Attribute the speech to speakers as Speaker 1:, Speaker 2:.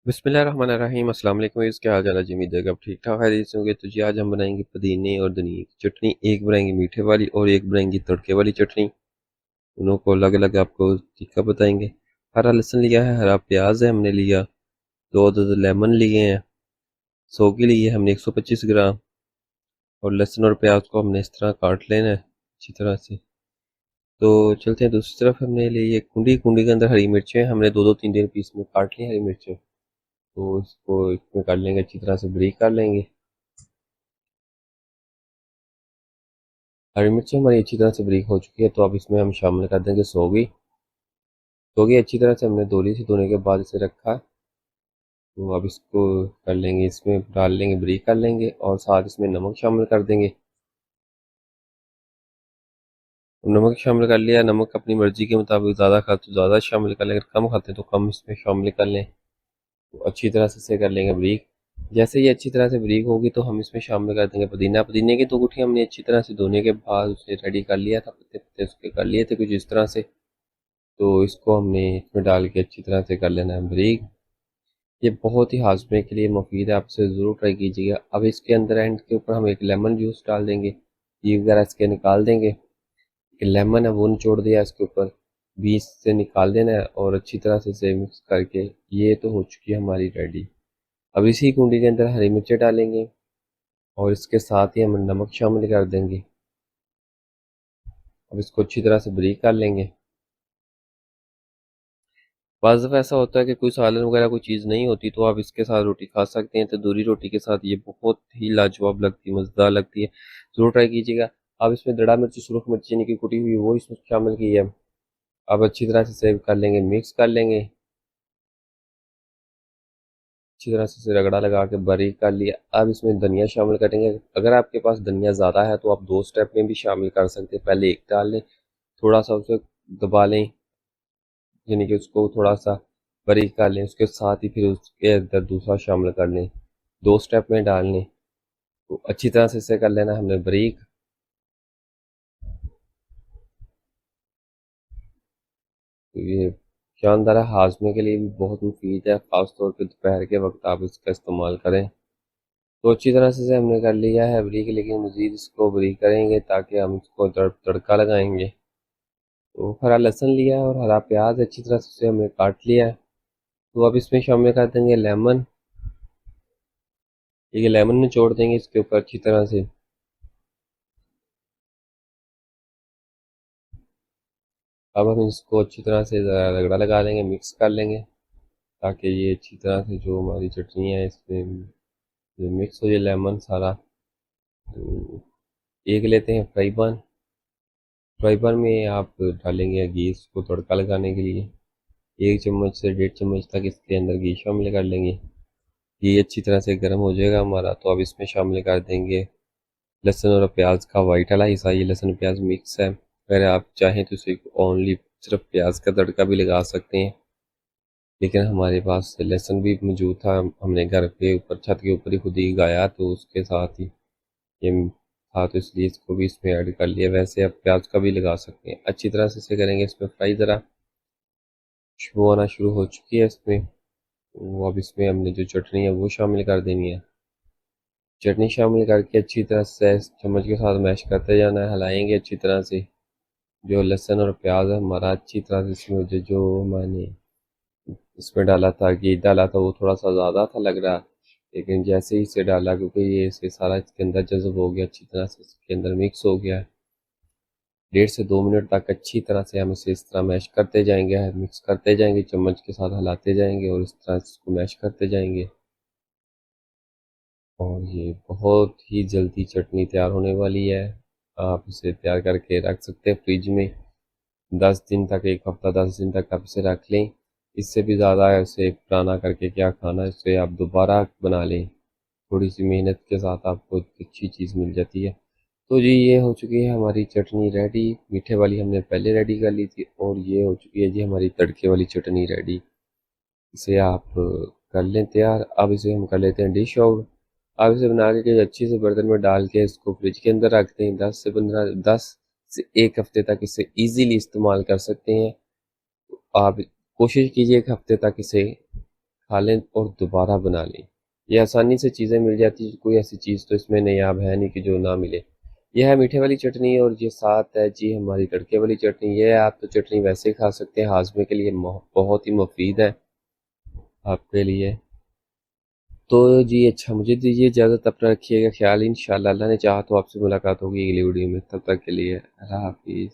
Speaker 1: बिस्मिल्लाहिर्रहमानिर्रहीम। अस्सलाम वालेकुम। क्या हाल चाल है जी? उम्मीद है कि आप ठीक ठाक है से होंगे। तो जी आज हम बनाएंगे पुदीने और धनिए की चटनी। एक बनाएंगे मीठे वाली और एक बनाएंगे तड़के वाली चटनी। दोनों को अलग अलग आपको तरीका बताएंगे। हरा लहसुन लिया है, हरा प्याज है हमने लिया, दो दो लेमन लिए हैं, सौगी ली है हमने 125 ग्राम। और लहसुन और प्याज को हमने इस तरह काट लेना है अच्छी तरह से। तो चलते हैं दूसरी तरफ। हमने लिए कुंडी, कुंडी के अंदर हरी मिर्चें हमने दो दो तीन तीन पीस में काट ली हरी मिर्चें। तो इसको इसमें कर लेंगे, अच्छी तरह से ब्रेक कर लेंगे। हरी मिर्ची हमारी अच्छी तरह से ब्रेक हो चुकी है, तो अब इसमें हम शामिल कर देंगे सौगी। सौगी अच्छी तरह से हमने धो ली थी, धोने के बाद इसे रखा। तो अब इसको कर लेंगे, इसमें डाल लेंगे, ब्रेक कर लेंगे और साथ इसमें नमक शामिल कर देंगे। नमक शामिल कर लिया। नमक अपनी मर्जी के मुताबिक, ज़्यादा खाते तो ज़्यादा शामिल कर लें, अगर कम खाते तो कम इसमें शामिल कर लें। तो अच्छी तरह से इसे कर लेंगे ब्रेक। जैसे ये अच्छी तरह से ब्रेक होगी तो हम इसमें शामिल कर देंगे पुदीना। पुदीने की 2 गुठी हमने अच्छी तरह से धोने के बाद उसे रेडी कर लिया था, पत्ते पत्ते उसके कर लिए थे कुछ इस तरह से। तो इसको हमने इसमें डाल के अच्छी तरह से कर लेना है ब्रेक। ये बहुत ही हाजमे के लिए मुफीद है, आप इसे ज़रूर ट्राई कीजिएगा। अब इसके अंदर एंड के ऊपर हम एक लेमन जूस डाल देंगे, ये वगैरह इसके निकाल देंगे। एक लेमन है वो निचोड़ दिया इसके ऊपर, बीज से निकाल देना है और अच्छी तरह से इसे मिक्स करके ये तो हो चुकी है हमारी रेडी। अब इसी कुंडी के अंदर हरी मिर्चें डालेंगे और इसके साथ ही हम नमक शामिल कर देंगे। अब इसको अच्छी तरह से ब्रेक कर लेंगे। बाज़ दफ़ा ऐसा होता है कि कोई सालन वगैरह कोई चीज़ नहीं होती तो आप इसके साथ रोटी खा सकते हैं। तंदूरी रोटी के साथ ये बहुत ही लाजवाब लगती है, मज़ेदार लगती है, ज़रूर ट्राई कीजिएगा। अब इसमें दड़ा मिर्ची, सुरख मिर्ची यानी कि कुटी हुई वो इसमें शामिल की है। अब अच्छी तरह से सेव कर लेंगे, मिक्स कर लेंगे, अच्छी तरह से इसे रगड़ा लगा के बारीक कर लिया। अब इसमें धनिया शामिल करेंगे। अगर आपके पास धनिया ज़्यादा है तो आप 2 स्टेप में भी शामिल कर सकते हैं। पहले एक डाल लें, थोड़ा सा उसे दबा लें, यानी कि उसको थोड़ा सा बारीक कर लें, उसके साथ ही फिर उसके अंदर दूसरा शामिल कर लें, 2 स्टेप में डाल लें। तो अच्छी तरह से इसे कर लेना हमने बारीक। तो ये शानदार है, हाजमे के लिए भी बहुत मुफीद है, ख़ास तौर पे दोपहर के वक्त आप इसका इस्तेमाल करें। तो अच्छी तरह से इसे हमने कर लिया है बारीक, लेकिन मज़ीद इसको बारीक करेंगे ताकि हम इसको तड़का लगाएंगे। तो हरा लहसुन लिया है और हरा प्याज अच्छी तरह से इसे हमने काट लिया है। तो अब इसमें शामिल कर देंगे लेमन। ये लेमन निचोड़ देंगे इसके ऊपर अच्छी तरह से। अब हम इसको अच्छी तरह से रगड़ा लगा लेंगे, मिक्स कर लेंगे ताकि ये अच्छी तरह से जो हमारी चटनी है इसमें ये मिक्स हो जाए लेमन सारा। तो एक लेते हैं फ्राई पैन। फ्राई पैन में आप डालेंगे घी इसको तड़का लगाने के लिए। 1 चम्मच से 1.5 चम्मच तक इसके अंदर घी शामिल कर लेंगे। घी अच्छी तरह से गर्म हो जाएगा हमारा, तो अब इसमें शामिल कर देंगे लहसुन और प्याज का वाइट वाला हिस्सा। ये लहसुन प्याज मिक्स है, अगर आप चाहें तो इसे ओनली सिर्फ प्याज का तड़का भी लगा सकते हैं, लेकिन हमारे पास लहसुन भी मौजूद था, हमने घर पे ऊपर छत के ऊपर ही खुद ही उगाया, तो उसके साथ ही ये था, तो इसलिए इसको भी इसमें ऐड कर लिया। वैसे आप प्याज का भी लगा सकते हैं। अच्छी तरह से इसे करेंगे, इसमें फ्राई ज़रा खुशबू आना शुरू हो चुकी है इसमें। वो अब इसमें हमने जो चटनी है वो शामिल कर देनी है। चटनी शामिल करके अच्छी तरह से चम्मच के साथ मैश करते जाना है, हिलाएंगे अच्छी तरह से। जो लहसुन और प्याज है हमारा अच्छी तरह से इसमें जो मैंने इसमें डाला था, घी डाला था, वो थोड़ा सा ज़्यादा था लग रहा, लेकिन जैसे ही इसे डाला, क्योंकि ये इसे सारा इसके अंदर जज़ब हो गया, अच्छी तरह से इसके अंदर मिक्स हो गया है। 1.5 से 2 मिनट तक अच्छी तरह से हम इसे इस तरह मैश करते जाएंगे, मिक्स करते जाएंगे, चम्मच के साथ हिलाते जाएंगे और इस तरह से इसको मैश करते जाएंगे। और ये बहुत ही जल्दी चटनी तैयार होने वाली है। आप इसे तैयार करके रख सकते हैं फ्रिज में 10 दिन तक, 1 हफ्ता 10 दिन तक आप इसे रख लें। इससे भी ज़्यादा है, इसे पुराना करके क्या खाना, इसे आप दोबारा बना लें, थोड़ी सी मेहनत के साथ आपको एक अच्छी चीज़ मिल जाती है। तो जी ये हो चुकी है हमारी चटनी रेडी। मीठे वाली हमने पहले रेडी कर ली थी और ये हो चुकी है जी हमारी तड़के वाली चटनी रेडी। इसे आप कर लें तैयार। अब इसे हम कर लेते हैं डिश आउट। आप इसे बना के अच्छी से बर्तन में डाल के इसको फ्रिज के अंदर रखते हैं। 10 से 1 हफ्ते तक इसे इजीली इस्तेमाल कर सकते हैं। आप कोशिश कीजिए 1 हफ्ते तक इसे खा लें और दोबारा बना लें। ये आसानी से चीज़ें मिल जाती हैं, कोई ऐसी चीज़ तो इसमें नहीं अब है नहीं कि जो ना मिले। यह है मीठे वाली चटनी और ये साथ है जी हमारी तड़के वाली चटनी। ये आप तो चटनी वैसे ही खा सकते हैं, हाजमे के लिए बहुत ही मुफीद है आपके लिए। तो जी अच्छा, मुझे दीजिए इजाज़त, अपना रखिएगा ख्याल। इंशाल्लाह अल्लाह ने चाहा तो आपसे मुलाकात होगी अगली वीडियो में। तब तक के लिए अल्लाह हाफिज़।